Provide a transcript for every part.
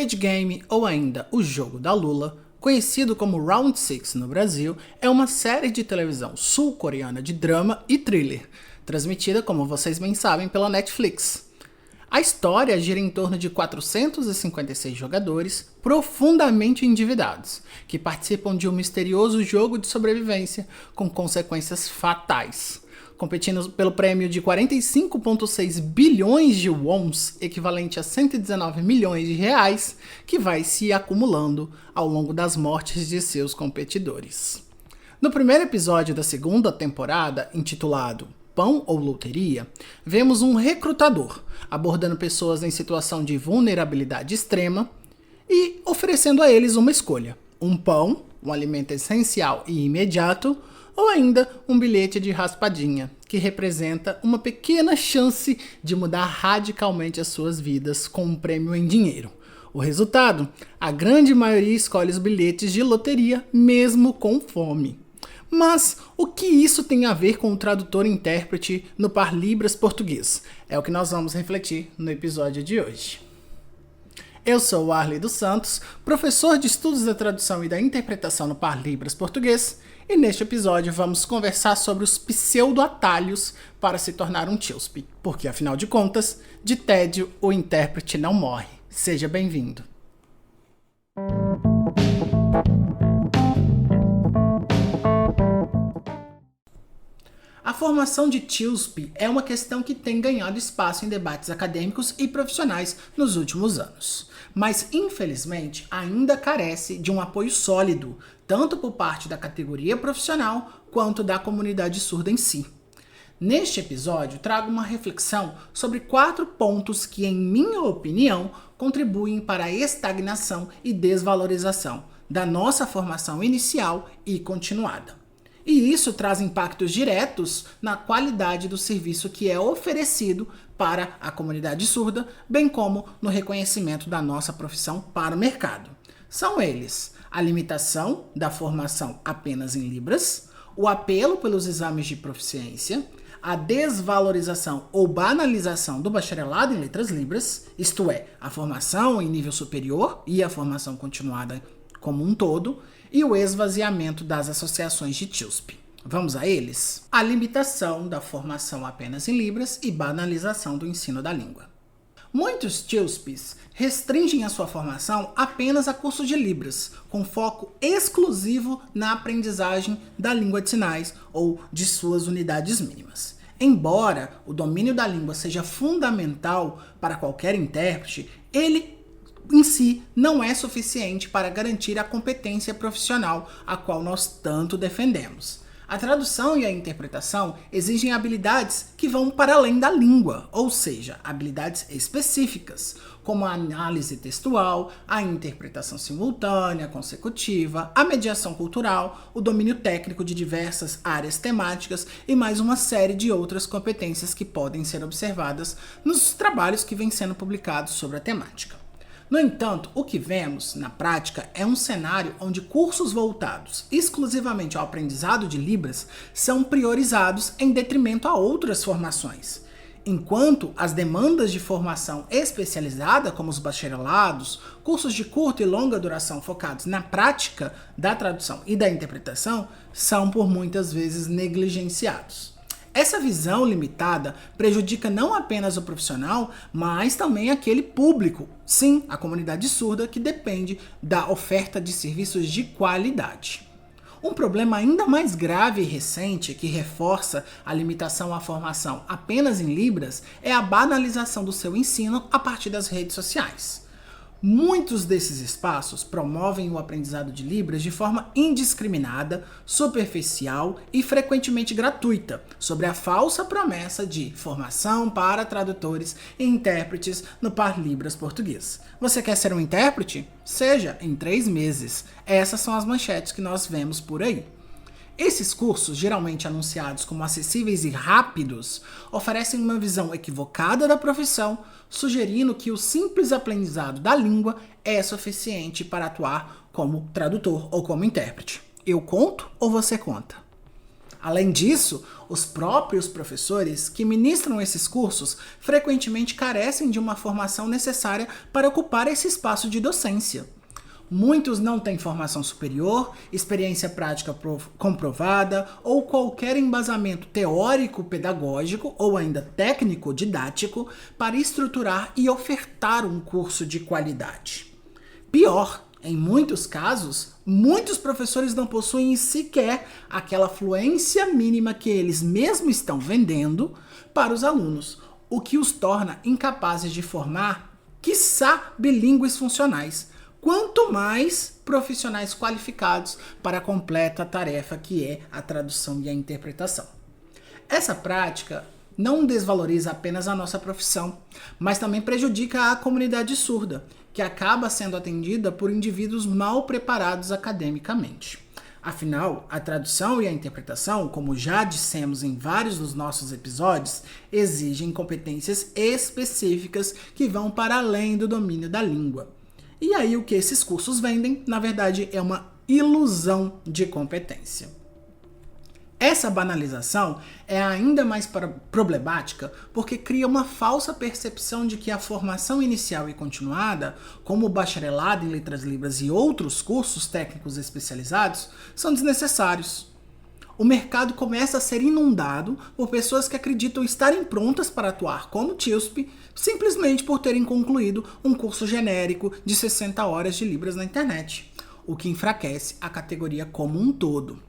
Squid Game, ou ainda O Jogo da Lula, conhecido como Round 6 no Brasil, é uma série de televisão sul-coreana de drama e thriller, transmitida, como vocês bem sabem, pela Netflix. A história gira em torno de 456 jogadores profundamente endividados, que participam de um misterioso jogo de sobrevivência com consequências fatais, competindo pelo prêmio de 45,6 bilhões de wons, equivalente a 119 milhões de reais, que vai se acumulando ao longo das mortes de seus competidores. No primeiro episódio da segunda temporada, intitulado Pão ou Loteria, vemos um recrutador abordando pessoas em situação de vulnerabilidade extrema e oferecendo a eles uma escolha: um pão, um alimento essencial e imediato, ou ainda um bilhete de raspadinha, que representa uma pequena chance de mudar radicalmente as suas vidas com um prêmio em dinheiro. O resultado? A grande maioria escolhe os bilhetes de loteria, mesmo com fome. Mas o que isso tem a ver com o tradutor e intérprete no Par Libras português? É o que nós vamos refletir no episódio de hoje. Eu sou o Arley dos Santos, professor de Estudos da Tradução e da Interpretação no Par Libras português, e neste episódio vamos conversar sobre os pseudo-atalhos para se tornar um TILSP, porque afinal de contas, de tédio o intérprete não morre. Seja bem-vindo. A formação de TILSP é uma questão que tem ganhado espaço em debates acadêmicos e profissionais nos últimos anos, mas infelizmente ainda carece de um apoio sólido, tanto por parte da categoria profissional quanto da comunidade surda em si. Neste episódio, trago uma reflexão sobre 4 pontos que, em minha opinião, contribuem para a estagnação e desvalorização da nossa formação inicial e continuada. E isso traz impactos diretos na qualidade do serviço que é oferecido para a comunidade surda, bem como no reconhecimento da nossa profissão para o mercado. São eles: a limitação da formação apenas em Libras, o apelo pelos exames de proficiência, a desvalorização ou banalização do bacharelado em letras libras, isto é, a formação em nível superior e a formação continuada como um todo, e o esvaziamento das associações de TILSP. Vamos a eles? A limitação da formação apenas em Libras e banalização do ensino da língua. Muitos TILSPs restringem a sua formação apenas a cursos de Libras, com foco exclusivo na aprendizagem da língua de sinais ou de suas unidades mínimas. Embora o domínio da língua seja fundamental para qualquer intérprete, ele em si não é suficiente para garantir a competência profissional a qual nós tanto defendemos. A tradução e a interpretação exigem habilidades que vão para além da língua, ou seja, habilidades específicas, como a análise textual, a interpretação simultânea, consecutiva, a mediação cultural, o domínio técnico de diversas áreas temáticas e mais uma série de outras competências que podem ser observadas nos trabalhos que vêm sendo publicados sobre a temática. No entanto, o que vemos, na prática, é um cenário onde cursos voltados exclusivamente ao aprendizado de Libras são priorizados em detrimento a outras formações. Enquanto as demandas de formação especializada, como os bacharelados, cursos de curta e longa duração focados na prática da tradução e da interpretação, são por muitas vezes negligenciados. Essa visão limitada prejudica não apenas o profissional, mas também aquele público, sim, a comunidade surda, que depende da oferta de serviços de qualidade. Um problema ainda mais grave e recente que reforça a limitação à formação apenas em Libras é a banalização do seu ensino a partir das redes sociais. Muitos desses espaços promovem o aprendizado de Libras de forma indiscriminada, superficial e frequentemente gratuita, sobre a falsa promessa de formação para tradutores e intérpretes no Par Libras português. Você quer ser um intérprete? Seja em 3 meses. Essas são as manchetes que nós vemos por aí. Esses cursos, geralmente anunciados como acessíveis e rápidos, oferecem uma visão equivocada da profissão, sugerindo que o simples aprendizado da língua é suficiente para atuar como tradutor ou como intérprete. Eu conto ou você conta? Além disso, os próprios professores que ministram esses cursos frequentemente carecem de uma formação necessária para ocupar esse espaço de docência. Muitos não têm formação superior, experiência prática comprovada ou qualquer embasamento teórico-pedagógico ou ainda técnico-didático para estruturar e ofertar um curso de qualidade. Pior, em muitos casos, muitos professores não possuem sequer aquela fluência mínima que eles mesmos estão vendendo para os alunos, o que os torna incapazes de formar, quiçá, bilíngues funcionais, quanto mais profissionais qualificados para a completa tarefa que é a tradução e a interpretação. Essa prática não desvaloriza apenas a nossa profissão, mas também prejudica a comunidade surda, que acaba sendo atendida por indivíduos mal preparados academicamente. Afinal, a tradução e a interpretação, como já dissemos em vários dos nossos episódios, exigem competências específicas que vão para além do domínio da língua. E aí o que esses cursos vendem, na verdade, é uma ilusão de competência. Essa banalização é ainda mais problemática porque cria uma falsa percepção de que a formação inicial e continuada, como o bacharelado em letras libras e outros cursos técnicos especializados, são desnecessários. O mercado começa a ser inundado por pessoas que acreditam estarem prontas para atuar como TILSP simplesmente por terem concluído um curso genérico de 60 horas de Libras na internet, o que enfraquece a categoria como um todo.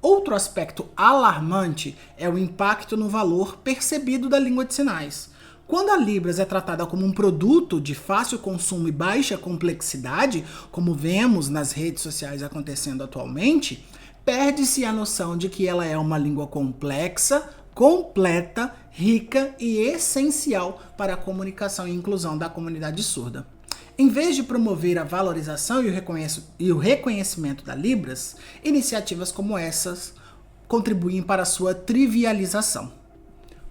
Outro aspecto alarmante é o impacto no valor percebido da língua de sinais. Quando a Libras é tratada como um produto de fácil consumo e baixa complexidade, como vemos nas redes sociais acontecendo atualmente, perde-se a noção de que ela é uma língua complexa, completa, rica e essencial para a comunicação e inclusão da comunidade surda. Em vez de promover a valorização e o reconhecimento da Libras, iniciativas como essas contribuem para a sua trivialização.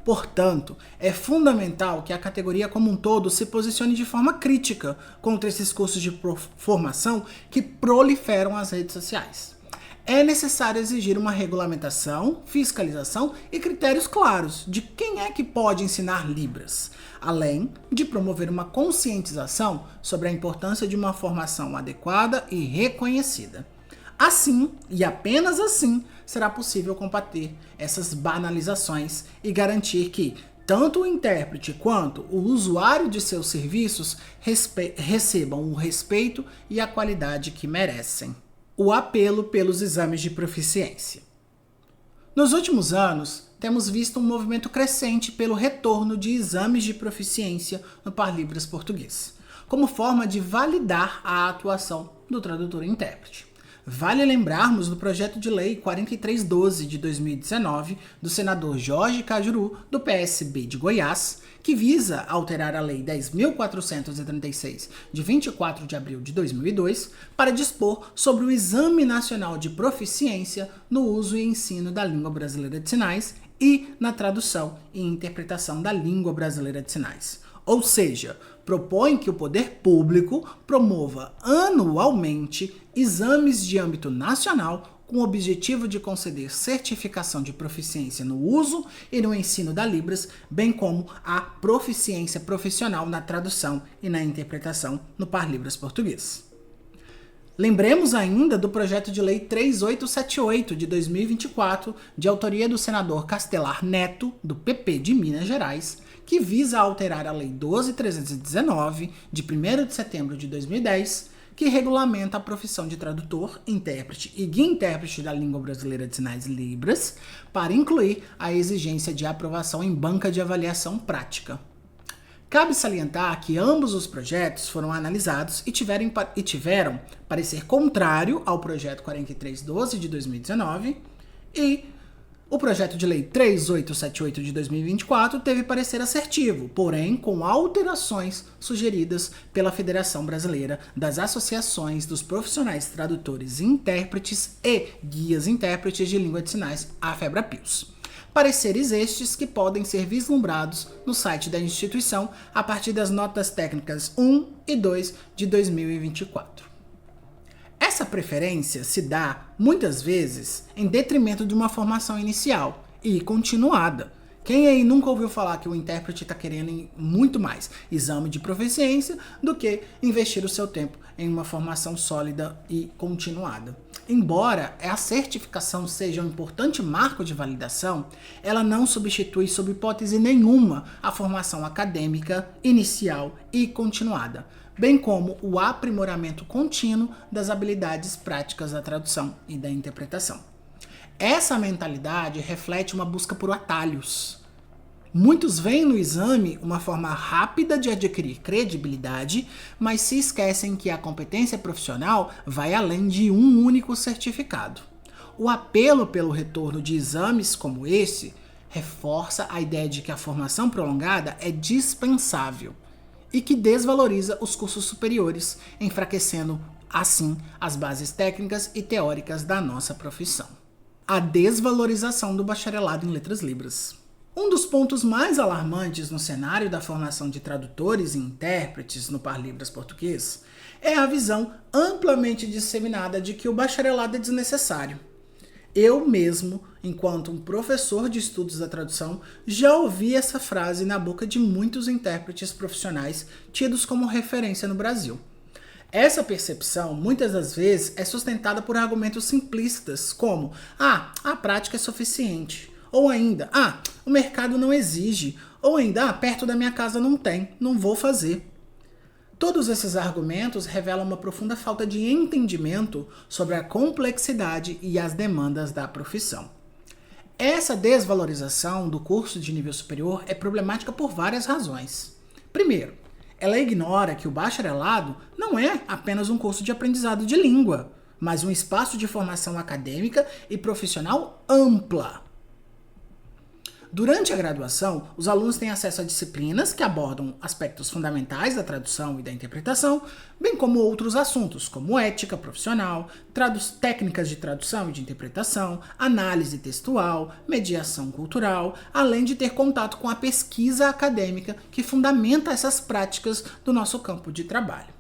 Portanto, é fundamental que a categoria como um todo se posicione de forma crítica contra esses cursos de formação que proliferam as redes sociais. É necessário exigir uma regulamentação, fiscalização e critérios claros de quem é que pode ensinar Libras, além de promover uma conscientização sobre a importância de uma formação adequada e reconhecida. Assim, e apenas assim, será possível combater essas banalizações e garantir que tanto o intérprete quanto o usuário de seus serviços recebam o respeito e a qualidade que merecem. O apelo pelos exames de proficiência. Nos últimos anos, temos visto um movimento crescente pelo retorno de exames de proficiência no Parlibras português, como forma de validar a atuação do tradutor e intérprete. Vale lembrarmos do projeto de lei 4312 de 2019 do senador Jorge Cajuru, do PSB de Goiás, que visa alterar a Lei 10.436, de 24 de abril de 2002, para dispor sobre o Exame Nacional de Proficiência no uso e ensino da língua brasileira de sinais e na tradução e interpretação da língua brasileira de sinais. Ou seja, propõe que o poder público promova anualmente exames de âmbito nacional com o objetivo de conceder certificação de proficiência no uso e no ensino da Libras, bem como a proficiência profissional na tradução e na interpretação no Parlibras português. Lembremos ainda do projeto de lei 3878 de 2024, de autoria do senador Castelar Neto, do PP de Minas Gerais, que visa alterar a lei 12.319, de 1º de setembro de 2010, que regulamenta a profissão de tradutor, intérprete e guia-intérprete da língua brasileira de sinais Libras, para incluir a exigência de aprovação em banca de avaliação prática. Cabe salientar que ambos os projetos foram analisados e tiveram parecer contrário ao projeto 4312 de 2019 e o projeto de lei 3878 de 2024 teve parecer assertivo, porém com alterações sugeridas pela Federação Brasileira das Associações dos Profissionais Tradutores, Intérpretes e Guias Intérpretes de Língua de Sinais, a FEBRAPILS. Pareceres estes que podem ser vislumbrados no site da instituição a partir das notas técnicas 1 e 2 de 2024. Essa Essa preferência se dá, muitas vezes, em detrimento de uma formação inicial e continuada. Quem aí nunca ouviu falar que o intérprete está querendo muito mais exame de proficiência do que investir o seu tempo em uma formação sólida e continuada? Embora a certificação seja um importante marco de validação, ela não substitui, sob hipótese nenhuma, a formação acadêmica inicial e continuada, bem como o aprimoramento contínuo das habilidades práticas da tradução e da interpretação. Essa mentalidade reflete uma busca por atalhos. Muitos veem no exame uma forma rápida de adquirir credibilidade, mas se esquecem que a competência profissional vai além de um único certificado. O apelo pelo retorno de exames como esse reforça a ideia de que a formação prolongada é dispensável e que desvaloriza os cursos superiores, enfraquecendo, assim, as bases técnicas e teóricas da nossa profissão. A desvalorização do bacharelado em letras libras. Um dos pontos mais alarmantes no cenário da formação de tradutores e intérpretes no Par Libras português é a visão amplamente disseminada de que o bacharelado é desnecessário. Eu mesmo, enquanto um professor de estudos da tradução, já ouvi essa frase na boca de muitos intérpretes profissionais tidos como referência no Brasil. Essa percepção, muitas das vezes, é sustentada por argumentos simplistas, como a prática é suficiente, ou ainda, o mercado não exige, ou ainda, perto da minha casa não tem, não vou fazer. Todos esses argumentos revelam uma profunda falta de entendimento sobre a complexidade e as demandas da profissão. Essa desvalorização do curso de nível superior é problemática por várias razões. Primeiro, ela ignora que o bacharelado não é apenas um curso de aprendizado de língua, mas um espaço de formação acadêmica e profissional ampla. Durante a graduação, os alunos têm acesso a disciplinas que abordam aspectos fundamentais da tradução e da interpretação, bem como outros assuntos, como ética profissional, técnicas de tradução e de interpretação, análise textual, mediação cultural, além de ter contato com a pesquisa acadêmica que fundamenta essas práticas do nosso campo de trabalho.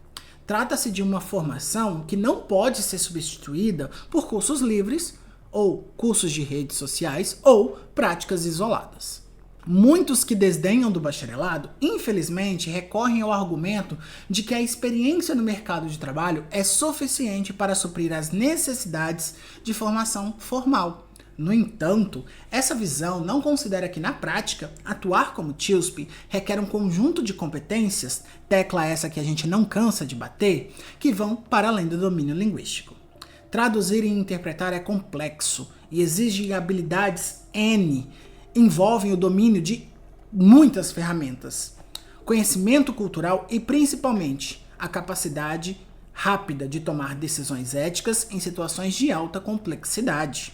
Trata-se de uma formação que não pode ser substituída por cursos livres, ou cursos de redes sociais, ou práticas isoladas. Muitos que desdenham do bacharelado, infelizmente, recorrem ao argumento de que a experiência no mercado de trabalho é suficiente para suprir as necessidades de formação formal. No entanto, essa visão não considera que, na prática, atuar como TILSP requer um conjunto de competências, tecla essa que a gente não cansa de bater, que vão para além do domínio linguístico. Traduzir e interpretar é complexo e exige habilidades N, envolvem o domínio de muitas ferramentas, conhecimento cultural e, principalmente, a capacidade rápida de tomar decisões éticas em situações de alta complexidade.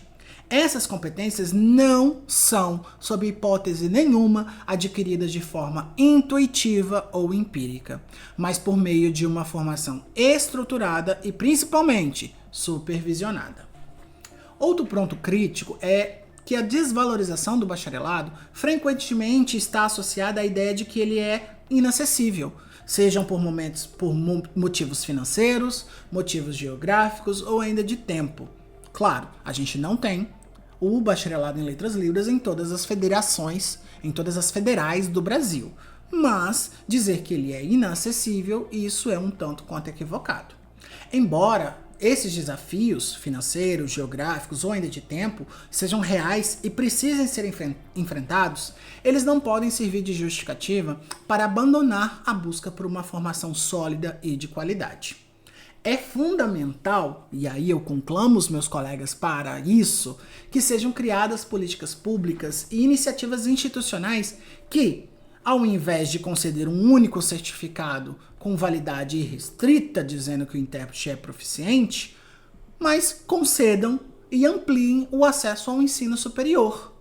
Essas competências não são, sob hipótese nenhuma, adquiridas de forma intuitiva ou empírica, mas por meio de uma formação estruturada e, principalmente, supervisionada. Outro ponto crítico é que a desvalorização do bacharelado frequentemente está associada à ideia de que ele é inacessível, sejam por motivos financeiros, motivos geográficos ou ainda de tempo. Claro, a gente não tem o bacharelado em letras libras em todas as federações, em todas as federais do Brasil, mas dizer que ele é inacessível, isso é um tanto quanto equivocado. Embora esses desafios financeiros, geográficos ou ainda de tempo sejam reais e precisem ser enfrentados, eles não podem servir de justificativa para abandonar a busca por uma formação sólida e de qualidade. É fundamental, e aí eu conclamo os meus colegas para isso, que sejam criadas políticas públicas e iniciativas institucionais que, ao invés de conceder um único certificado com validade irrestrita, dizendo que o intérprete é proficiente, mas concedam e ampliem o acesso ao ensino superior,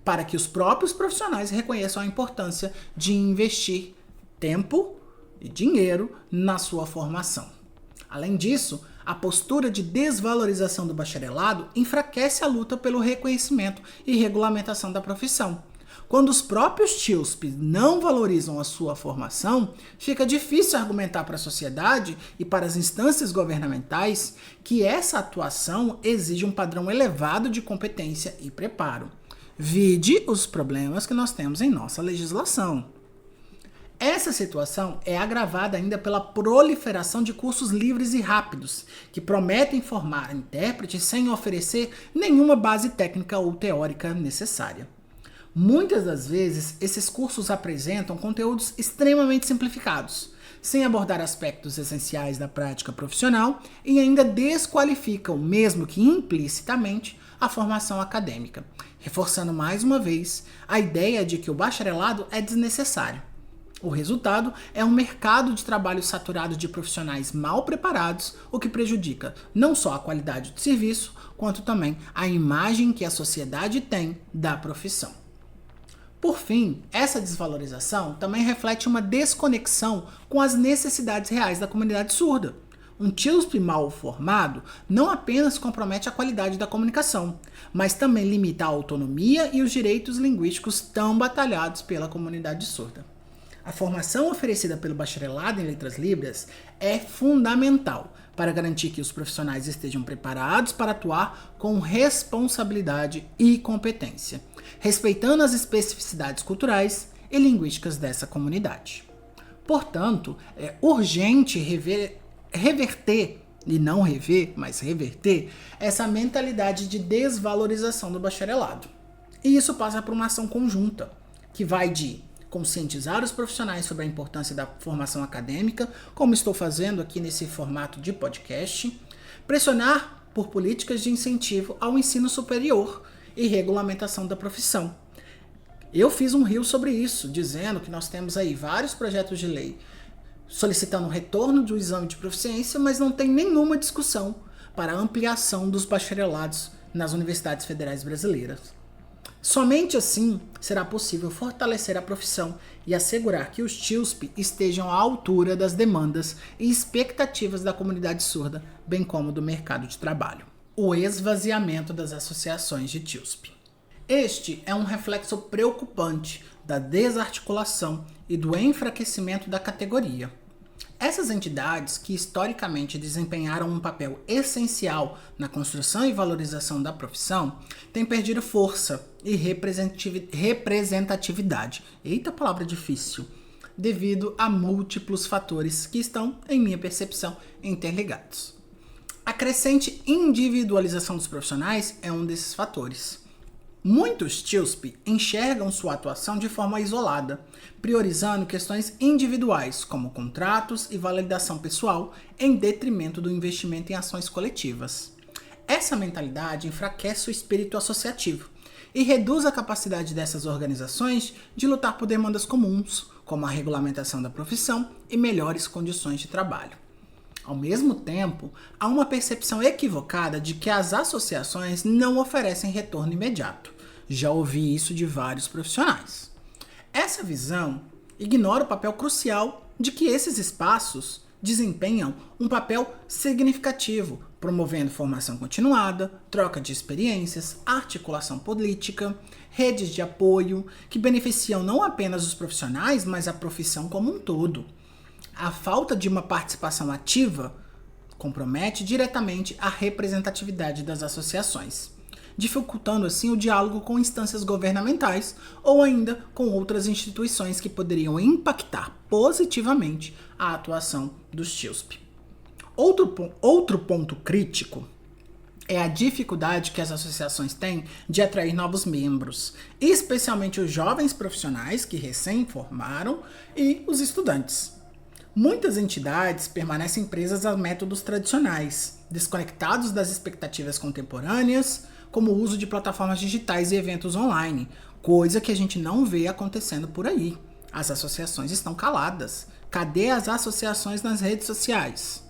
para que os próprios profissionais reconheçam a importância de investir tempo e dinheiro na sua formação. Além disso, a postura de desvalorização do bacharelado enfraquece a luta pelo reconhecimento e regulamentação da profissão, Quando os próprios TILSP não valorizam a sua formação, fica difícil argumentar para a sociedade e para as instâncias governamentais que essa atuação exige um padrão elevado de competência e preparo. Vide os problemas que nós temos em nossa legislação. Essa situação é agravada ainda pela proliferação de cursos livres e rápidos, que prometem formar intérpretes sem oferecer nenhuma base técnica ou teórica necessária. Muitas das vezes, esses cursos apresentam conteúdos extremamente simplificados, sem abordar aspectos essenciais da prática profissional e ainda desqualificam, mesmo que implicitamente, a formação acadêmica, reforçando mais uma vez a ideia de que o bacharelado é desnecessário. O resultado é um mercado de trabalho saturado de profissionais mal preparados, o que prejudica não só a qualidade do serviço, quanto também a imagem que a sociedade tem da profissão. Por fim, essa desvalorização também reflete uma desconexão com as necessidades reais da comunidade surda. Um TILSP mal formado não apenas compromete a qualidade da comunicação, mas também limita a autonomia e os direitos linguísticos tão batalhados pela comunidade surda. A formação oferecida pelo bacharelado em Letras Libras é fundamental para garantir que os profissionais estejam preparados para atuar com responsabilidade e competência, respeitando as especificidades culturais e linguísticas dessa comunidade. Portanto, é urgente reverter, e não rever, mas reverter, essa mentalidade de desvalorização do bacharelado. E isso passa por uma ação conjunta, que vai de conscientizar os profissionais sobre a importância da formação acadêmica, como estou fazendo aqui nesse formato de podcast, pressionar por políticas de incentivo ao ensino superior e regulamentação da profissão. Eu fiz um reel sobre isso, dizendo que nós temos aí vários projetos de lei solicitando o retorno do exame de proficiência, mas não tem nenhuma discussão para a ampliação dos bacharelados nas universidades federais brasileiras. Somente assim será possível fortalecer a profissão e assegurar que os TILSP estejam à altura das demandas e expectativas da comunidade surda, bem como do mercado de trabalho. O esvaziamento das associações de TILSP. Este é um reflexo preocupante da desarticulação e do enfraquecimento da categoria. Essas entidades, que historicamente desempenharam um papel essencial na construção e valorização da profissão, têm perdido força e representatividade, eita palavra difícil, devido a múltiplos fatores que estão, em minha percepção, interligados. A crescente individualização dos profissionais é um desses fatores. Muitos TILSP enxergam sua atuação de forma isolada, priorizando questões individuais, como contratos e validação pessoal, em detrimento do investimento em ações coletivas. Essa mentalidade enfraquece o espírito associativo e reduz a capacidade dessas organizações de lutar por demandas comuns, como a regulamentação da profissão e melhores condições de trabalho. Ao mesmo tempo, há uma percepção equivocada de que as associações não oferecem retorno imediato. Já ouvi isso de vários profissionais. Essa visão ignora o papel crucial de que esses espaços desempenham um papel significativo, promovendo formação continuada, troca de experiências, articulação política, redes de apoio, que beneficiam não apenas os profissionais, mas a profissão como um todo. A falta de uma participação ativa compromete diretamente a representatividade das associações, dificultando assim o diálogo com instâncias governamentais ou ainda com outras instituições que poderiam impactar positivamente a atuação dos TILSP. Outro ponto crítico é a dificuldade que as associações têm de atrair novos membros, especialmente os jovens profissionais que recém formaram e os estudantes. Muitas entidades permanecem presas a métodos tradicionais, desconectados das expectativas contemporâneas, como o uso de plataformas digitais e eventos online, coisa que a gente não vê acontecendo por aí. As associações estão caladas. Cadê as associações nas redes sociais?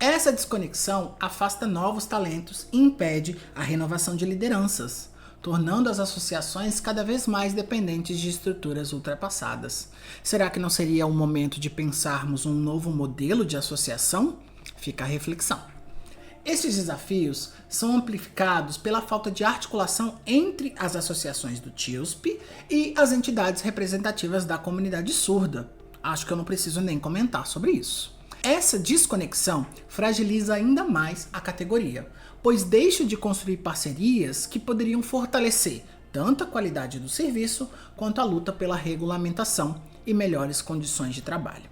Essa desconexão afasta novos talentos e impede a renovação de lideranças, tornando as associações cada vez mais dependentes de estruturas ultrapassadas. Será que não seria o momento de pensarmos um novo modelo de associação? Fica a reflexão. Esses desafios são amplificados pela falta de articulação entre as associações do TILSP e as entidades representativas da comunidade surda. Acho que eu não preciso nem comentar sobre isso. Essa desconexão fragiliza ainda mais a categoria, pois deixa de construir parcerias que poderiam fortalecer tanto a qualidade do serviço quanto a luta pela regulamentação e melhores condições de trabalho.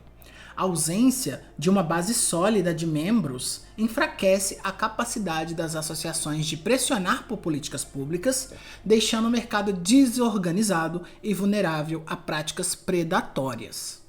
A ausência de uma base sólida de membros enfraquece a capacidade das associações de pressionar por políticas públicas, deixando o mercado desorganizado e vulnerável a práticas predatórias.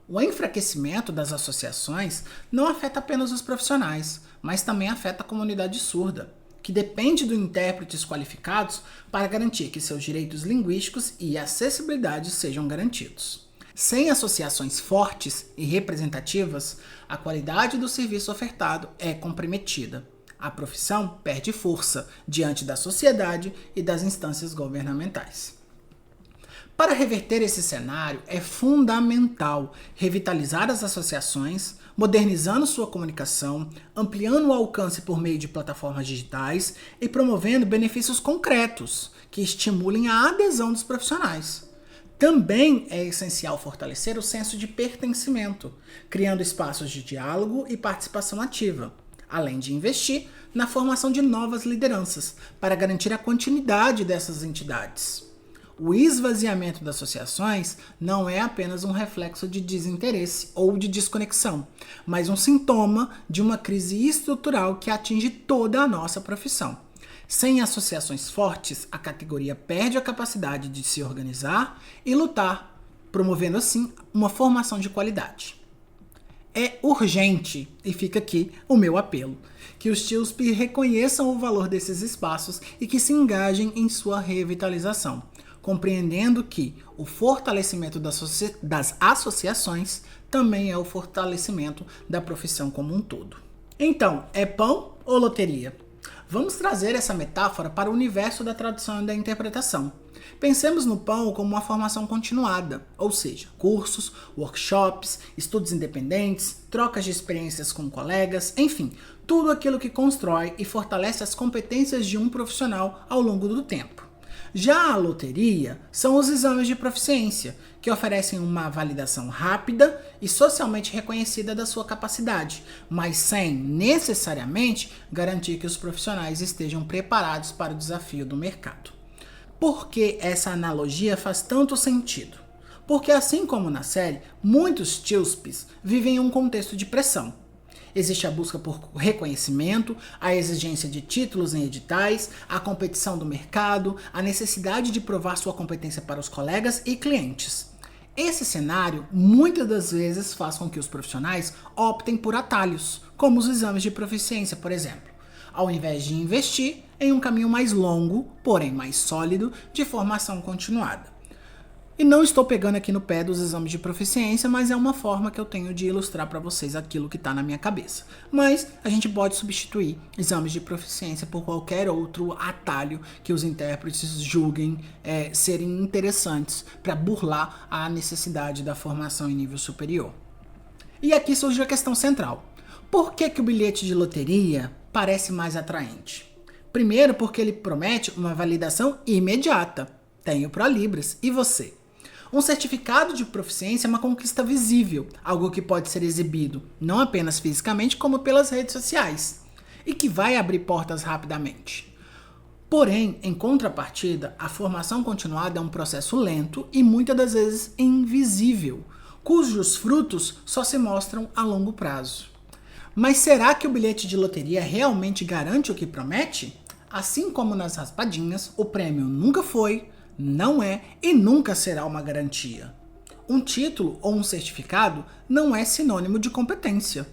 O enfraquecimento das associações não afeta apenas os profissionais, mas também afeta a comunidade surda, que depende de intérpretes qualificados para garantir que seus direitos linguísticos e acessibilidade sejam garantidos. Sem associações fortes e representativas, a qualidade do serviço ofertado é comprometida. A profissão perde força diante da sociedade e das instâncias governamentais. Para reverter esse cenário, é fundamental revitalizar as associações, modernizando sua comunicação, ampliando o alcance por meio de plataformas digitais e promovendo benefícios concretos que estimulem a adesão dos profissionais. Também é essencial fortalecer o senso de pertencimento, criando espaços de diálogo e participação ativa, além de investir na formação de novas lideranças para garantir a continuidade dessas entidades. O esvaziamento das associações não é apenas um reflexo de desinteresse ou de desconexão, mas um sintoma de uma crise estrutural que atinge toda a nossa profissão. Sem associações fortes, a categoria perde a capacidade de se organizar e lutar, promovendo assim uma formação de qualidade. É urgente, e fica aqui o meu apelo, que os TILSP reconheçam o valor desses espaços e que se engajem em sua revitalização, compreendendo que o fortalecimento das associações também é o fortalecimento da profissão como um todo. Então, é pão ou loteria? Vamos trazer essa metáfora para o universo da tradução e da interpretação. Pensemos no pão como uma formação continuada, ou seja, cursos, workshops, estudos independentes, trocas de experiências com colegas, enfim, tudo aquilo que constrói e fortalece as competências de um profissional ao longo do tempo. Já a loteria são os exames de proficiência, que oferecem uma validação rápida e socialmente reconhecida da sua capacidade, mas sem necessariamente garantir que os profissionais estejam preparados para o desafio do mercado. Por que essa analogia faz tanto sentido? Porque assim como na série, muitos TILSPs vivem em um contexto de pressão. Existe a busca por reconhecimento, a exigência de títulos em editais, a competição do mercado, a necessidade de provar sua competência para os colegas e clientes. Esse cenário muitas das vezes faz com que os profissionais optem por atalhos, como os exames de proficiência, por exemplo, ao invés de investir em um caminho mais longo, porém mais sólido, de formação continuada. E não estou pegando aqui no pé dos exames de proficiência, mas é uma forma que eu tenho de ilustrar para vocês aquilo que está na minha cabeça. Mas a gente pode substituir exames de proficiência por qualquer outro atalho que os intérpretes julguem serem interessantes para burlar a necessidade da formação em nível superior. E aqui surge a questão central. Por que o bilhete de loteria parece mais atraente? Primeiro, porque ele promete uma validação imediata. Tem o ProLibras. E você? Um certificado de proficiência é uma conquista visível, algo que pode ser exibido não apenas fisicamente, como pelas redes sociais, e que vai abrir portas rapidamente. Porém, em contrapartida, a formação continuada é um processo lento e muitas das vezes invisível, cujos frutos só se mostram a longo prazo. Mas será que o bilhete de loteria realmente garante o que promete? Assim como nas raspadinhas, o prêmio nunca foi, não é e nunca será uma garantia. Um título ou um certificado não é sinônimo de competência.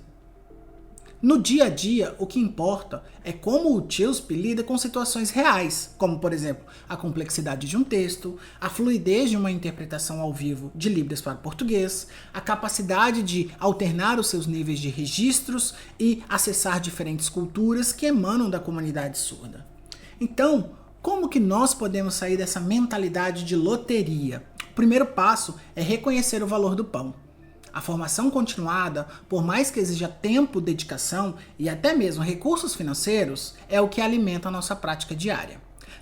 No dia a dia, o que importa é como o TILSP lida com situações reais, como, por exemplo, a complexidade de um texto, a fluidez de uma interpretação ao vivo de Libras para português, a capacidade de alternar os seus níveis de registros e acessar diferentes culturas que emanam da comunidade surda. Então, como que nós podemos sair dessa mentalidade de loteria? O primeiro passo é reconhecer o valor do pão. A formação continuada, por mais que exija tempo, dedicação e até mesmo recursos financeiros, é o que alimenta a nossa prática diária.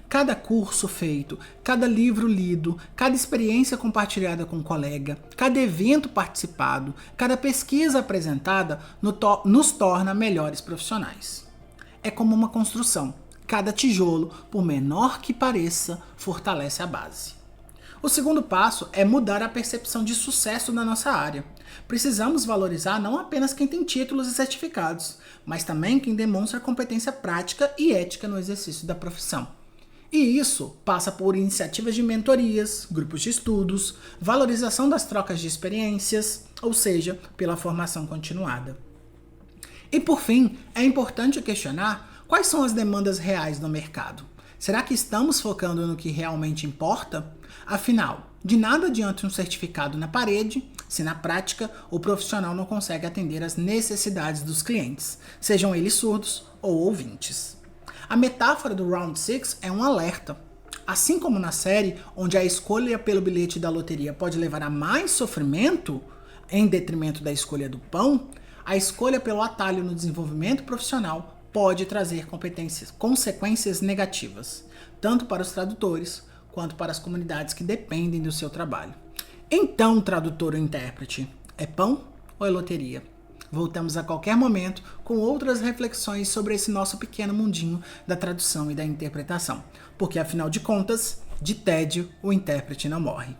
Cada curso feito, cada livro lido, cada experiência compartilhada com um colega, cada evento participado, cada pesquisa apresentada nos torna melhores profissionais. É como uma construção. Cada tijolo, por menor que pareça, fortalece a base. O segundo passo é mudar a percepção de sucesso na nossa área. Precisamos valorizar não apenas quem tem títulos e certificados, mas também quem demonstra competência prática e ética no exercício da profissão. E isso passa por iniciativas de mentorias, grupos de estudos, valorização das trocas de experiências, ou seja, pela formação continuada. E por fim, é importante questionar quais são as demandas reais do mercado. Será que estamos focando no que realmente importa? Afinal, de nada adianta um certificado na parede se na prática o profissional não consegue atender às necessidades dos clientes, sejam eles surdos ou ouvintes. A metáfora do Round 6 é um alerta. Assim como na série, onde a escolha pelo bilhete da loteria pode levar a mais sofrimento, em detrimento da escolha do pão, a escolha pelo atalho no desenvolvimento profissional pode trazer consequências negativas, tanto para os tradutores quanto para as comunidades que dependem do seu trabalho. Então, tradutor ou intérprete, é pão ou é loteria? Voltamos a qualquer momento com outras reflexões sobre esse nosso pequeno mundinho da tradução e da interpretação, porque afinal de contas, de tédio o intérprete não morre.